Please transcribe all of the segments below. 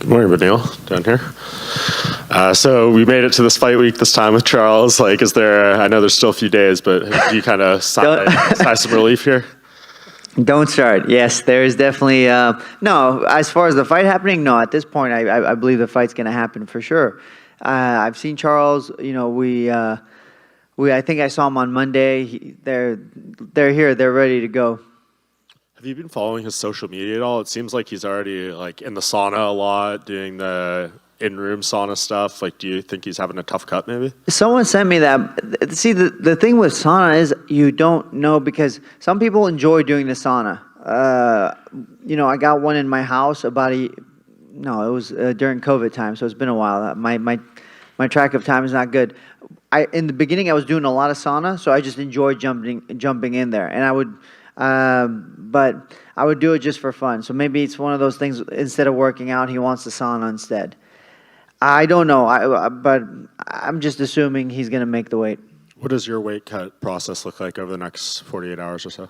Good morning, Beneil, down here. So we made it to this fight week this time with Charles. Like, is there, I know there's still a few days, but do you kind of sigh some relief here? Don't start. Yes, there is definitely, no, as far as the fight happening, no, at this point, I believe the fight's going to happen for sure. I've seen Charles, you know, I think I saw him on Monday. They're here, they're ready to go. Have you been following his social media at all? It seems like he's already like in the sauna a lot, doing the in-room sauna stuff. Like, do you think he's having a tough cut maybe? Someone sent me that. See, the thing with sauna is you don't know, because some people enjoy doing the sauna. You know, I got one in my house it was during COVID time, so it's been a while. My track of time is not good. In the beginning, I was doing a lot of sauna, so I just enjoyed jumping in there, and I would. But I would do it just for fun. So maybe it's one of those things, instead of working out, he wants the sauna instead. I don't know, but I'm just assuming he's going to make the weight. What does your weight cut process look like over the next 48 hours or so?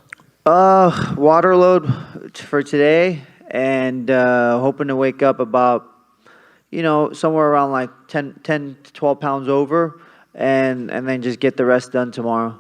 Water load for today, and hoping to wake up about, you know, somewhere around like 10 to 12 pounds over, and then just get the rest done tomorrow.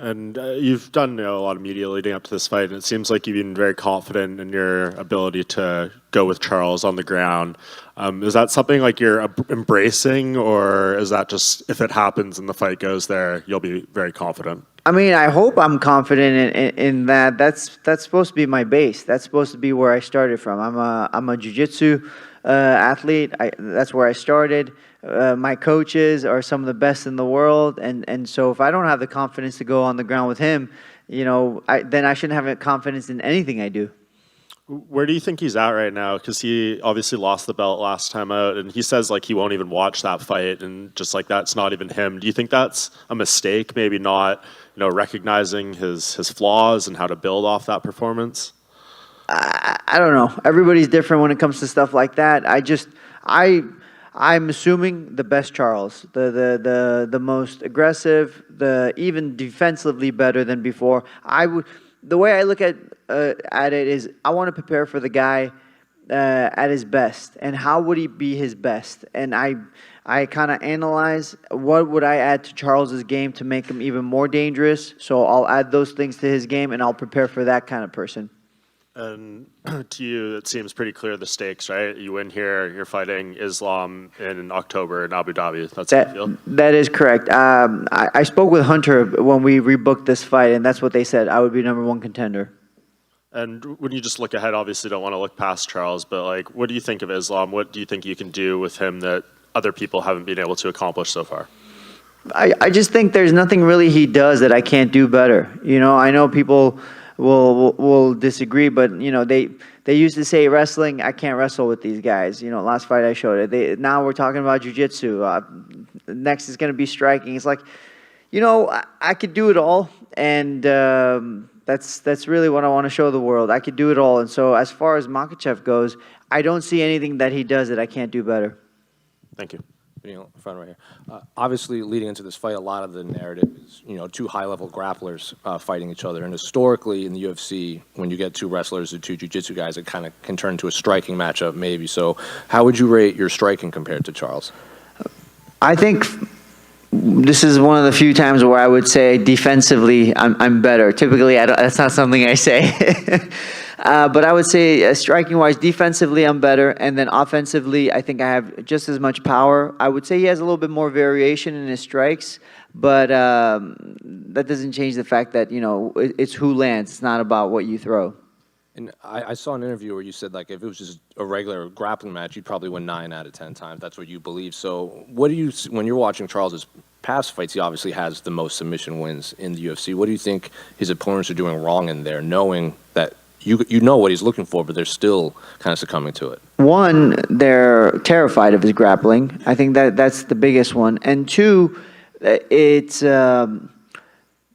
And you've done a lot of media leading up to this fight, and it seems like you've been very confident in your ability to go with Charles on the ground. Is that something like you're embracing, or is that just, if it happens and the fight goes there, you'll be very confident? I mean, I hope I'm confident in that. That's supposed to be my base. That's supposed to be where I started from. I'm a jiu-jitsu athlete. That's where I started. My coaches are some of the best in the world, and so if I don't have the confidence to go on the ground with him, you know, then I shouldn't have confidence in anything I do. Where do you think he's at right now? Because he obviously lost the belt last time out, and he says like he won't even watch that fight, and just like that's not even him. Do you think that's a mistake? Maybe not, you know, recognizing his flaws and how to build off that performance? I don't know. Everybody's different when it comes to stuff like that. I'm assuming the best Charles, the most aggressive, even defensively better than before. The way I look at it is, I want to prepare for the guy at his best, and how would he be his best? And I kind of analyze what would I add to Charles's game to make him even more dangerous. So I'll add those things to his game, and I'll prepare for that kind of person. And to you, it seems pretty clear the stakes, right? You win here, you're fighting Islam in October in Abu Dhabi. That's how you feel? That is correct. I spoke with Hunter when we rebooked this fight, and that's what they said. I would be #1 contender. And when you just look ahead, obviously don't want to look past Charles, but like, what do you think of Islam? What do you think you can do with him that other people haven't been able to accomplish so far? I just think there's nothing really he does that I can't do better. You know, I know people will disagree, but you know, they used to say wrestling, I can't wrestle with these guys. You know, last fight I showed it. Now we're talking about jiu-jitsu. Next is going to be striking. It's like, you know, I could do it all, and that's really what I want to show the world. I could do it all, and so as far as Makhachev goes, I don't see anything that he does that I can't do better. Thank you. Front right here. Obviously, leading into this fight, a lot of the narrative is, you know, two high-level grapplers fighting each other. And historically, in the UFC, when you get two wrestlers or two jiu-jitsu guys, it kind of can turn into a striking matchup, maybe. So, how would you rate your striking compared to Charles? I think this is one of the few times where I would say defensively, I'm better. Typically, that's not something I say. But I would say striking-wise, defensively, I'm better. And then offensively, I think I have just as much power. I would say he has a little bit more variation in his strikes. But that doesn't change the fact that, you know, it's who lands. It's not about what you throw. And I saw an interview where you said, like, if it was just a regular grappling match, you'd probably win 9 out of 10 times. That's what you believe. So what do you, when you're watching Charles's past fights, he obviously has the most submission wins in the UFC. What do you think his opponents are doing wrong in there, knowing that you know what he's looking for, but they're still kind of succumbing to it? One, they're terrified of his grappling. I think that's the biggest one. And two, it's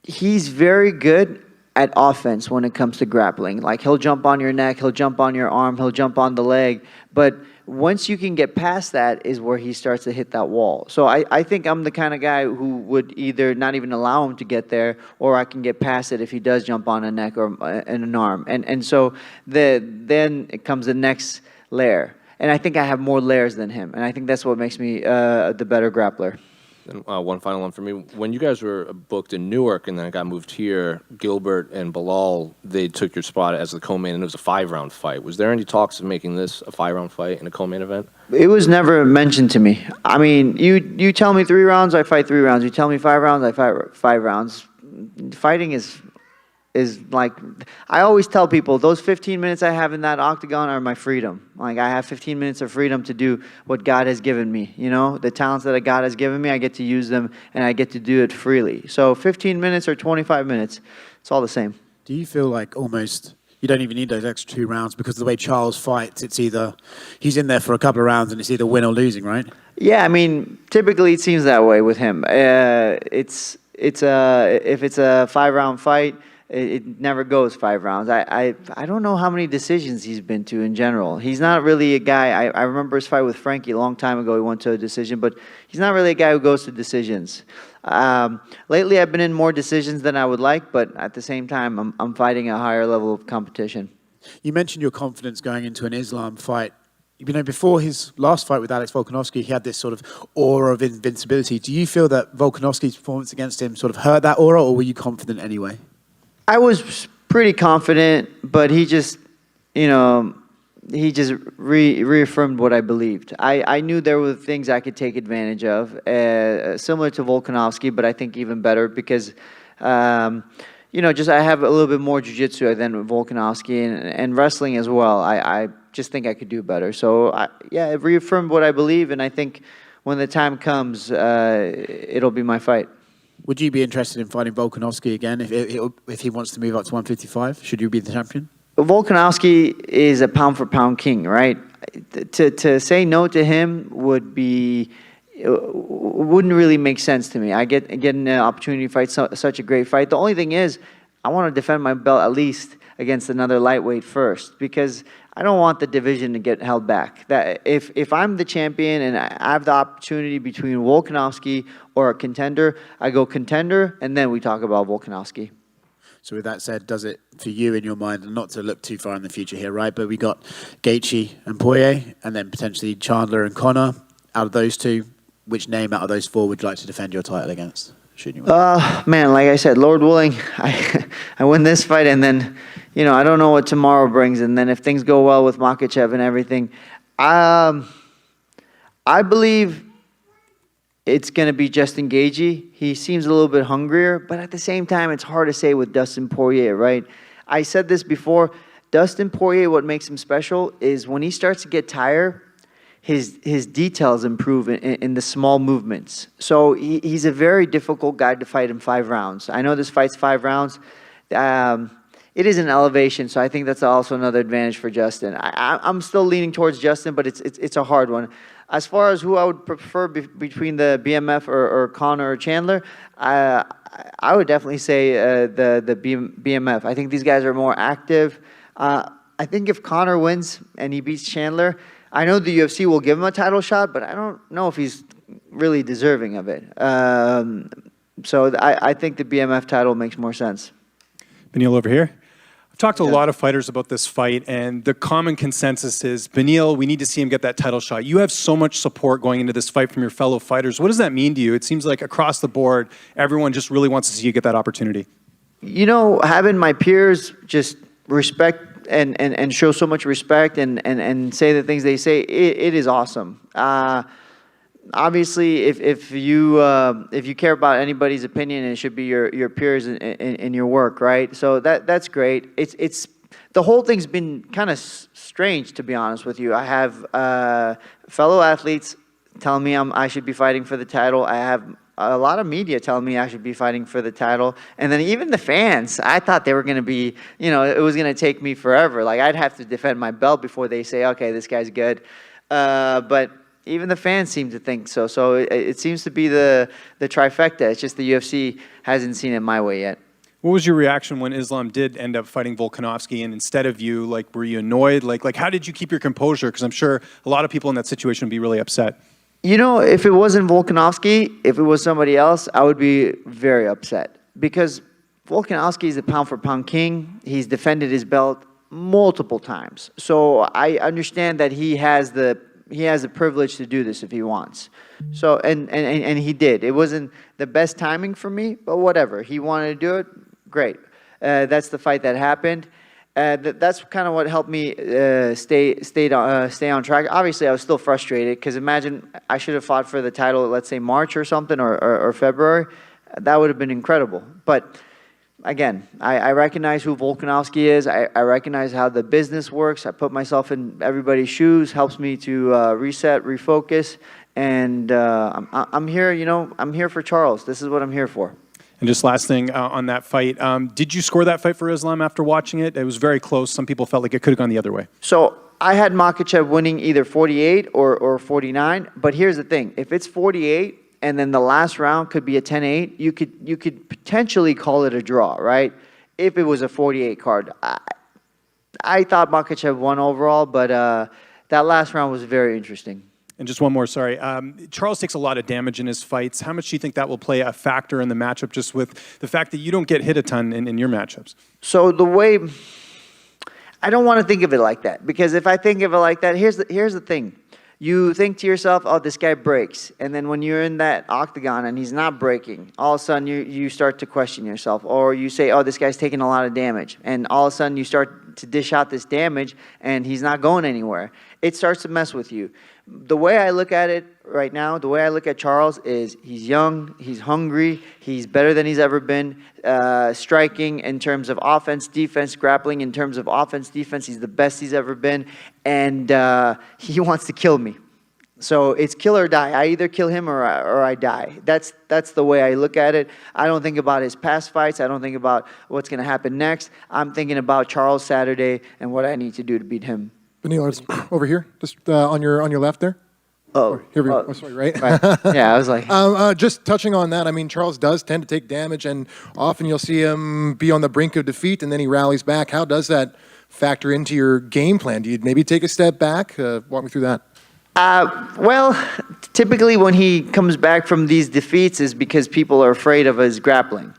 he's very good at offense when it comes to grappling. Like, he'll jump on your neck, he'll jump on your arm, he'll jump on the leg. But once you can get past that is where he starts to hit that wall. So I think I'm the kind of guy who would either not even allow him to get there, or I can get past it if he does jump on a neck or an arm. And so then it comes the next layer. And I think I have more layers than him. And I think that's what makes me the better grappler. And one final one for me. When you guys were booked in Newark and then it got moved here, Gilbert and Bilal, they took your spot as the co-main, and it was a 5-round fight. Was there any talks of making this a 5-round fight in a co-main event? It was never mentioned to me. I mean, you tell me 3 rounds, I fight 3 rounds. You tell me 5 rounds, I fight 5 rounds. Fighting is like, I always tell people, those 15 minutes I have in that octagon are my freedom. Like, I have 15 minutes of freedom to do what God has given me, you know? The talents that God has given me, I get to use them, and I get to do it freely. So 15 minutes or 25 minutes, it's all the same. Do you feel like almost you don't even need those extra 2 rounds because of the way Charles fights, it's either he's in there for a couple of rounds and it's either win or losing, right? Yeah, I mean, typically it seems that way with him. If it's a 5-round fight, it never goes 5 rounds. I don't know how many decisions he's been to in general. He's not really a guy. I remember his fight with Frankie a long time ago. He went to a decision, but he's not really a guy who goes to decisions. Lately, I've been in more decisions than I would like, but at the same time, I'm fighting a higher level of competition. You mentioned your confidence going into an Islam fight. You know, before his last fight with Alex Volkanovski, he had this sort of aura of invincibility. Do you feel that Volkanovski's performance against him sort of hurt that aura, or were you confident anyway? I was pretty confident, but he just, reaffirmed what I believed. I knew there were things I could take advantage of, similar to Volkanovski, but I think even better because, I have a little bit more jiu-jitsu than Volkanovski and wrestling as well. I just think I could do better. So, it reaffirmed what I believe, and I think when the time comes, it'll be my fight. Would you be interested in fighting Volkanovski again if he wants to move up to 155? Should you be the champion? Volkanovski is a pound-for-pound king, right? To say no to him wouldn't really make sense to me. I get an opportunity to fight such a great fight. The only thing is, I want to defend my belt at least against another lightweight first, because I don't want the division to get held back. That if I'm the champion and I have the opportunity between Volkanovski or a contender, I go contender, and then we talk about Volkanovski. So with that said, does it for you in your mind, and not to look too far in the future here, right? But we got Gaethje and Poirier, and then potentially Chandler and Conor. Out of those two, which name out of those 4 would you like to defend your title against? Man, like I said, Lord willing, I win this fight, and then, I don't know what tomorrow brings, and then if things go well with Makhachev and everything, I believe it's going to be Justin Gaethje. He seems a little bit hungrier, but at the same time, it's hard to say with Dustin Poirier, right? I said this before. Dustin Poirier, what makes him special is when he starts to get tired, his details improve in the small movements. So he's a very difficult guy to fight in 5 rounds. I know this fight's 5 rounds. It is an elevation, so I think that's also another advantage for Justin. I'm still leaning towards Justin, but it's a hard one. As far as who I would prefer between the BMF or Conor or Chandler, I would definitely say the BMF. I think these guys are more active. I think if Conor wins and he beats Chandler, I know the UFC will give him a title shot, but I don't know if he's really deserving of it. So I think the BMF title makes more sense. Beneil over here. I've talked to a lot of fighters about this fight, and the common consensus is, Beneil, we need to see him get that title shot. You have so much support going into this fight from your fellow fighters. What does that mean to you? It seems like across the board, everyone just really wants to see you get that opportunity. Having my peers just respect and show so much respect and say the things they say, it is awesome. Obviously, if you care about anybody's opinion, it should be your peers in your work, right? So that's great. It's the whole thing's been kind of strange, to be honest with you. I have fellow athletes telling me I should be fighting for the title. I have a lot of media telling me I should be fighting for the title. And then even the fans, I thought they were going to be, it was going to take me forever. Like, I'd have to defend my belt before they say, okay, this guy's good. But even the fans seem to think so. So it seems to be the trifecta. It's just the UFC hasn't seen it my way yet. What was your reaction when Islam did end up fighting Volkanovski, and instead of you, were you annoyed? Like how did you keep your composure? Because I'm sure a lot of people in that situation would be really upset. If it wasn't Volkanovski, if it was somebody else, I would be very upset. Because Volkanovski is a pound-for-pound king. He's defended his belt multiple times. So I understand that he has the privilege to do this if he wants. So and he did. It wasn't the best timing for me, but whatever. He wanted to do it. Great. That's the fight that happened. That's kind of what helped me stay on track. Obviously, I was still frustrated because imagine I should have fought for the title, let's say March or something, or February. That would have been incredible. But again, I recognize who Volkanovski is. I recognize how the business works. I put myself in everybody's shoes. Helps me to reset, refocus, and I'm here. I'm here for Charles. This is what I'm here for. And just last thing on that fight, did you score that fight for Islam after watching it? It was very close. Some people felt like it could have gone the other way. So I had Makhachev winning either 48 or 49. But here's the thing: if it's 48 and then the last round could be a 10-8, you could potentially call it a draw, right? If it was a 48 card. I thought Makhachev won overall, but that last round was very interesting. And just one more, sorry. Charles takes a lot of damage in his fights. How much do you think that will play a factor in the matchup, just with the fact that you don't get hit a ton in your matchups? So I don't want to think of it like that, because if I think of it like that, here's the thing. You think to yourself, oh, this guy breaks. And then when you're in that octagon and he's not breaking, all of a sudden you start to question yourself. Or you say, oh, this guy's taking a lot of damage. And all of a sudden you start to dish out this damage and he's not going anywhere. It starts to mess with you. The way I look at it right now, the way I look at Charles is he's young, he's hungry, he's better than he's ever been. Striking in terms of offense, defense, grappling in terms of offense, defense, he's the best he's ever been. And he wants to kill me. So it's kill or die. I either kill him or I die. That's the way I look at it. I don't think about his past fights. I don't think about what's going to happen next. I'm thinking about Charles Saturday and what I need to do to beat him. Beneil, it's over here, just on your left there. Oh, here we go. Oh, sorry, right? Yeah, I was like... just touching on that, I mean, Charles does tend to take damage, and often you'll see him be on the brink of defeat, and then he rallies back. How does that factor into your game plan? Do you maybe take a step back? Walk me through that. Well, typically when he comes back from these defeats is because people are afraid of his grappling.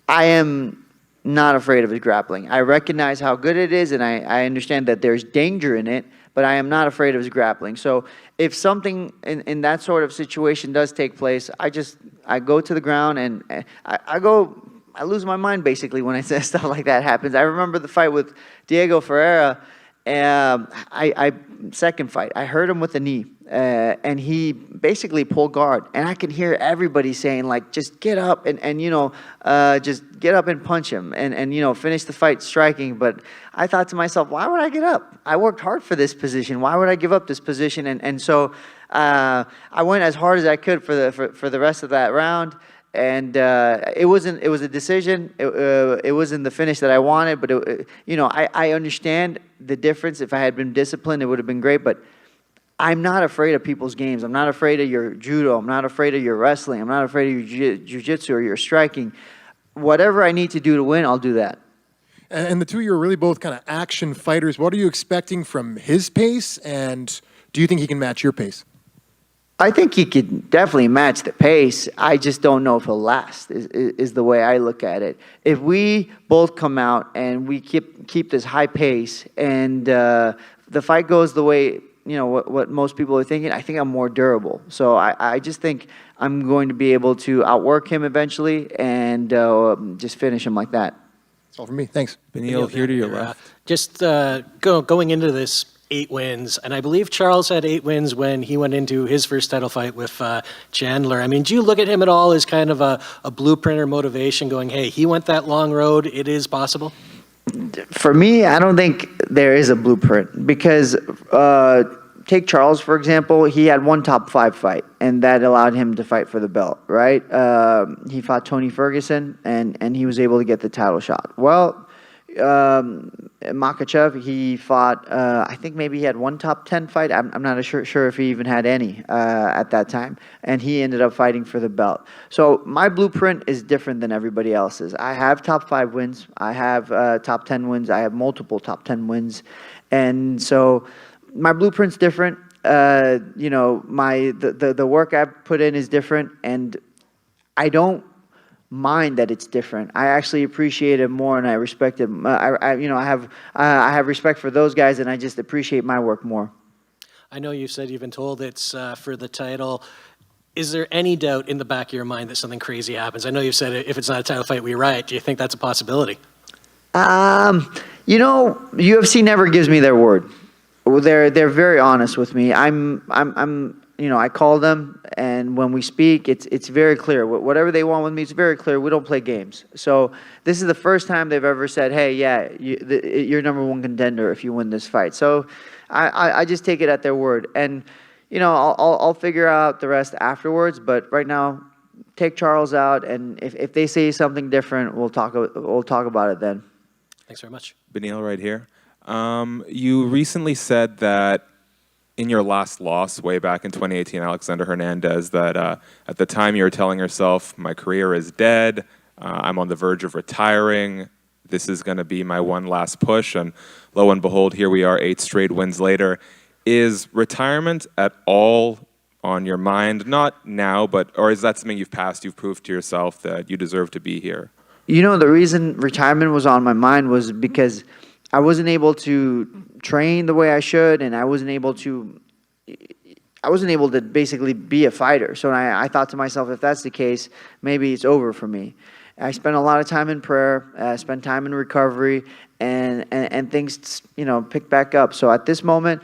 I am not afraid of his grappling. I recognize how good it is, and I understand that there's danger in it, but I am not afraid of his grappling. So if something in that sort of situation does take place, I go to the ground and I lose my mind basically when I say stuff like that happens. I remember the fight with Diego Ferreira. Second fight, I hurt him with a knee, and he basically pulled guard, and I could hear everybody saying like, just get up and just get up and punch him and finish the fight striking. But I thought to myself, why would I get up? I worked hard for this position. Why would I give up this position? And so I went as hard as I could for the rest of that round. And it was a decision. It wasn't the finish that I wanted, but I understand the difference. If I had been disciplined, it would have been great. But I'm not afraid of people's games. I'm not afraid of your judo. I'm not afraid of your wrestling. I'm not afraid of your jiu-jitsu or your striking. Whatever I need to do to win, I'll do that. And the two of you are really both kind of action fighters. What are you expecting from his pace, and do you think he can match your pace? I think he could definitely match the pace. I just don't know if he'll last, is the way I look at it. If we both come out and we keep this high pace and the fight goes the way, what most people are thinking, I think I'm more durable. So I just think I'm going to be able to outwork him eventually and just finish him like that. That's all from me. Thanks. Beneil, here to your left. Just going into this, 8 wins, and I believe Charles had 8 wins when he went into his first title fight with Chandler. I mean, do you look at him at all as kind of a blueprint or motivation going, hey, he went that long road, it is possible? For me, I don't think there is a blueprint because take Charles, for example. He had one top 5 fight, and that allowed him to fight for the belt, right? He fought Tony Ferguson, and he was able to get the title shot. Well, Makhachev, he fought, I think maybe he had one top 10 fight. I'm not sure if he even had any at that time. And he ended up fighting for the belt. So my blueprint is different than everybody else's. I have top 5 wins. I have top 10 wins. I have multiple top 10 wins. And so my blueprint's different. The work I've put in is different. And I don't mind that it's different. I actually appreciate it more, and I respect it. I have respect for those guys, and I just appreciate my work more. I know you said you've been told it's for the title. Is there any doubt in the back of your mind that something crazy happens? I know you said if it's not a title fight, we riot. Do you think that's a possibility? UFC never gives me their word. They're very honest with me. I call them, and when we speak, it's very clear. Whatever they want with me, it's very clear. We don't play games. So this is the first time they've ever said, "Hey, yeah, you're number one contender if you win this fight." So I just take it at their word, and I'll figure out the rest afterwards. But right now, take Charles out, and if they say something different, we'll talk about it then. Thanks very much. Beneil right here. You recently said that in your last loss way back in 2018, Alexander Hernandez, that at the time you were telling yourself, my career is dead, I'm on the verge of retiring, this is going to be my one last push, and lo and behold, here we are 8 straight wins later. Is retirement at all on your mind? Not now, or is that something you've passed, you've proved to yourself that you deserve to be here? The reason retirement was on my mind was because I wasn't able to train the way I should, and I wasn't able to basically be a fighter. So I thought to myself, if that's the case, maybe it's over for me. I spent a lot of time in prayer, spent time in recovery, and things, picked back up. So at this moment,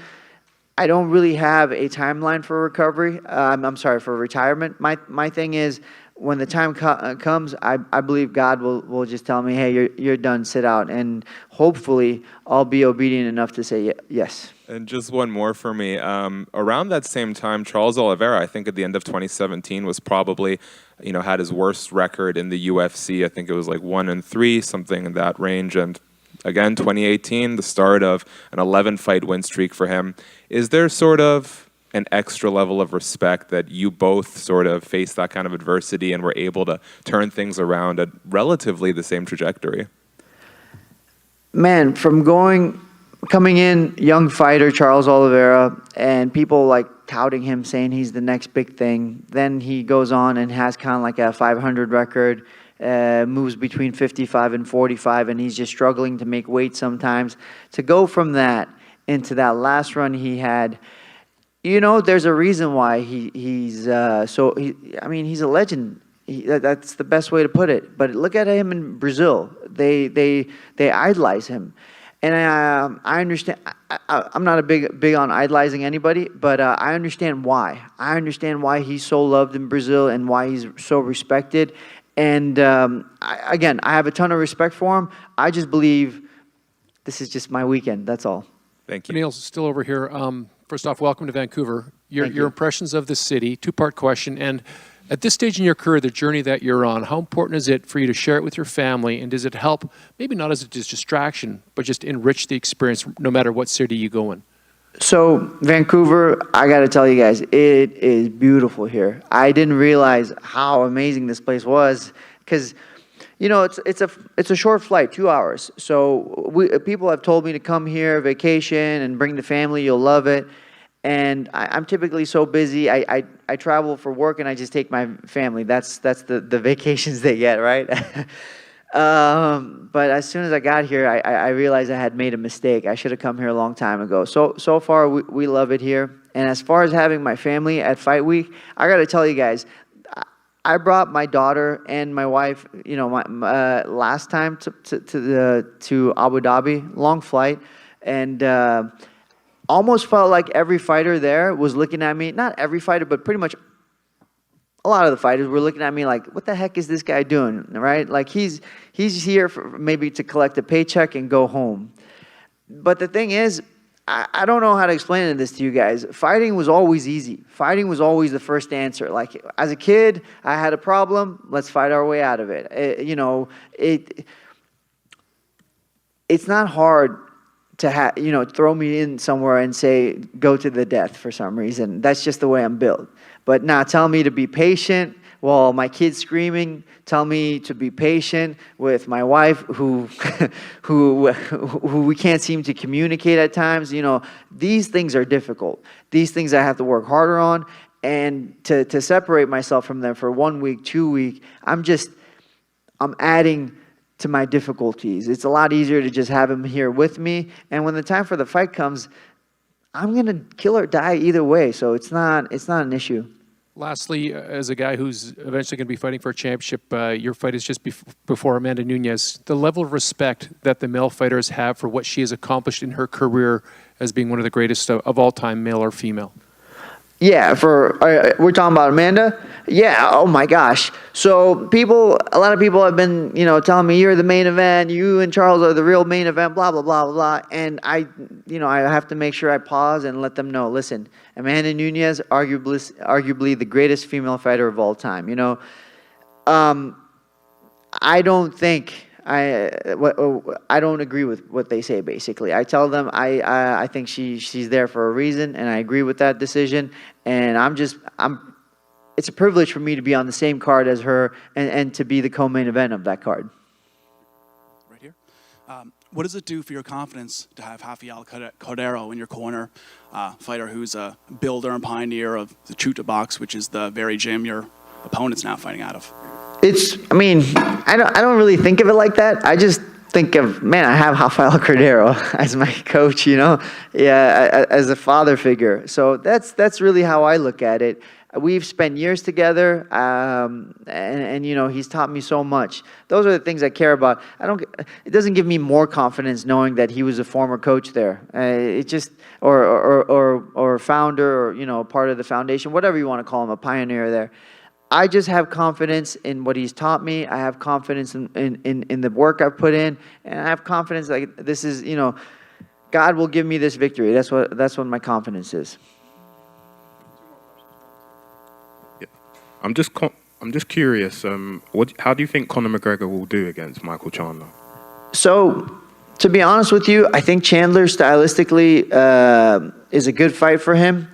I don't really have a timeline for recovery. I'm sorry, for retirement. My thing is, when the time comes, I believe God will just tell me, hey, you're done, sit out. And hopefully I'll be obedient enough to say yes. And just one more for me. Around that same time, Charles Oliveira, I think at the end of 2017, was probably, had his worst record in the UFC. I think it was like 1-3, something in that range. And again, 2018, the start of an 11-fight win streak for him. Is there sort of an extra level of respect that you both sort of faced that kind of adversity and were able to turn things around at relatively the same trajectory? Man, from coming in, young fighter, Charles Oliveira, and people like touting him, saying he's the next big thing. Then he goes on and has kind of like a 500 record, moves between 55 and 45, and he's just struggling to make weight sometimes. To go from that into that last run he had, there's a reason why he's a legend. That's the best way to put it. But look at him in Brazil. They idolize him, and I understand. I'm not big on idolizing anybody, but I understand why. I understand why he's so loved in Brazil and why he's so respected. And I have a ton of respect for him. I just believe this is just my weekend. That's all. Thank you. Beneil's still over here. First off, welcome to Vancouver. Your impressions of the city, two-part question. And at this stage in your career, the journey that you're on, how important is it for you to share it with your family? And does it help, maybe not as a distraction, but just enrich the experience no matter what city you go in? So Vancouver, I got to tell you guys, it is beautiful here. I didn't realize how amazing this place was because, it's a short flight, 2 hours. So people have told me to come here, vacation, and bring the family. You'll love it. And I'm typically so busy. I travel for work and I just take my family. That's the vacations they get, right? But as soon as I got here, I realized I had made a mistake. I should have come here a long time ago. So far, we love it here. And as far as having my family at Fight Week, I got to tell you guys, I brought my daughter and my wife, last time to Abu Dhabi, long flight, and almost felt like every fighter there was looking at me. Not every fighter, but pretty much a lot of the fighters were looking at me like, what the heck is this guy doing, right? Like he's here for maybe to collect a paycheck and go home. But the thing is, I don't know how to explain this to you guys. Fighting was always easy. Fighting was always the first answer. Like as a kid, I had a problem. Let's fight our way out of it. It's not hard to throw me in somewhere and say go to the death for some reason. That's just the way I'm built. But now tell me to be patient while my kid's screaming. Tell me to be patient with my wife who we can't seem to communicate at times. These things are difficult. These things I have to work harder on. And to separate myself from them for 1 week, 2 weeks, I'm adding to my difficulties. It's a lot easier to just have him here with me. And when the time for the fight comes, I'm going to kill or die either way. So it's not an issue. Lastly, as a guy who's eventually going to be fighting for a championship, your fight is just before Amanda Nunes. The level of respect that the male fighters have for what she has accomplished in her career as being one of the greatest of all time, male or female. Yeah, we're talking about Amanda? Yeah, oh my gosh. So a lot of people have been, telling me you're the main event, you and Charles are the real main event, blah, blah, blah, blah, blah. And I have to make sure I pause and let them know, listen, Amanda Nunes, arguably the greatest female fighter of all time. I don't think, I don't agree with what they say, basically. I tell them I think she's there for a reason, and I agree with that decision. And it's a privilege for me to be on the same card as her and to be the co-main event of that card. Right here. What does it do for your confidence to have Rafael Cordeiro in your corner, fighter who's a builder and pioneer of the Chuta box, which is the very gym your opponent's now fighting out of? I don't really think of it like that. I just think of, man, I have Rafael Cordeiro as my coach, as a father figure. So that's really how I look at it. We've spent years together, and he's taught me so much. Those are the things I care about. It doesn't give me more confidence knowing that he was a former coach there. It just or founder, or part of the foundation, whatever you want to call him, a pioneer there. I just have confidence in what he's taught me. I have confidence in the work I've put in, and I have confidence like this is, God will give me this victory. That's what my confidence is. Yeah. I'm just curious. How do you think Conor McGregor will do against Michael Chandler? So, to be honest with you, I think Chandler stylistically is a good fight for him.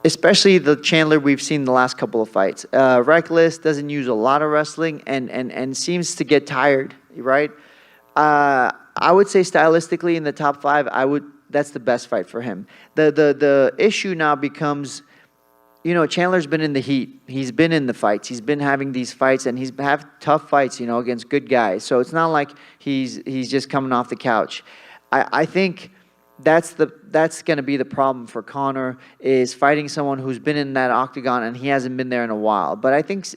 Especially the Chandler we've seen the last couple of fights. Reckless, doesn't use a lot of wrestling, and seems to get tired, right? I would say stylistically in the top 5, that's the best fight for him. The issue now becomes, Chandler's been in the heat. He's been in the fights. He's been having these fights, and he's have tough fights, against good guys. So it's not like he's just coming off the couch. I think that's going to be the problem for Conor, is fighting someone who's been in that octagon and he hasn't been there in a while. But I think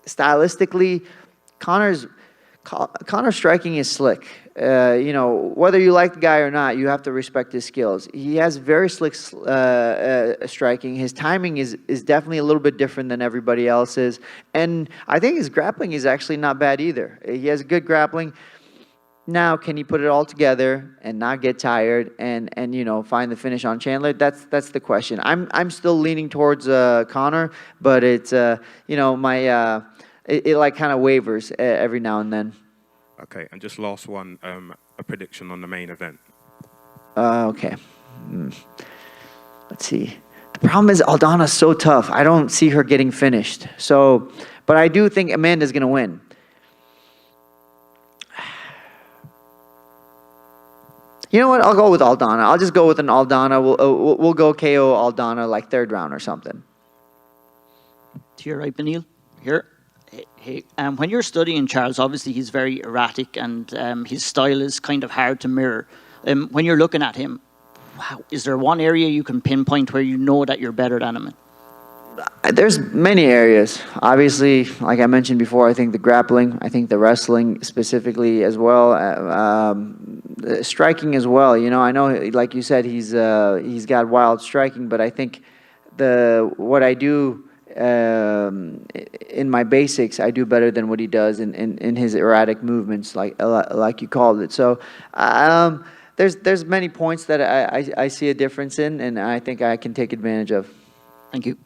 stylistically, Conor's striking is slick. Whether you like the guy or not, you have to respect his skills. He has very slick striking. His timing is definitely a little bit different than everybody else's. And I think his grappling is actually not bad either. He has good grappling. Now, can he put it all together and not get tired and find the finish on Chandler? That's the question. I'm still leaning towards Conor, but it's it like kind of wavers every now and then. Okay, and just last one, a prediction on the main event. Okay. Let's see. The problem is Aldana's so tough. I don't see her getting finished. So, but I do think Amanda's going to win. You know what? I'll go with Aldana. I'll just go with an Aldana. We'll go KO Aldana like 3rd round or something. To your right, Beneil. Here. Hey, when you're studying Charles, obviously he's very erratic and his style is kind of hard to mirror. When you're looking at him, is there one area you can pinpoint where you know that you're better than him? There's many areas. Obviously, like I mentioned before, I think the grappling, I think the wrestling specifically as well, striking as well. I know, like you said, he's got wild striking, but I think what I do in my basics, I do better than what he does in his erratic movements, like you called it. So there's many points that I see a difference in, and I think I can take advantage of. Thank you.